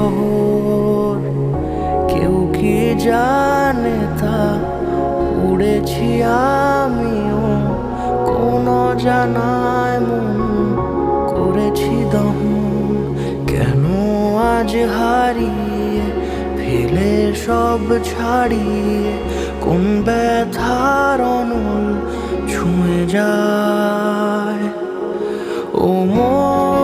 শহর, কেউ কি জানে তা? উড়েছি আমিও কোন জানায় মন করেছি দহন। কেন আজ হারিয়ে ফেলে সব ছাড়িয়ে কোন ব্যথার অনল ছুঁয়ে যায়? ও মন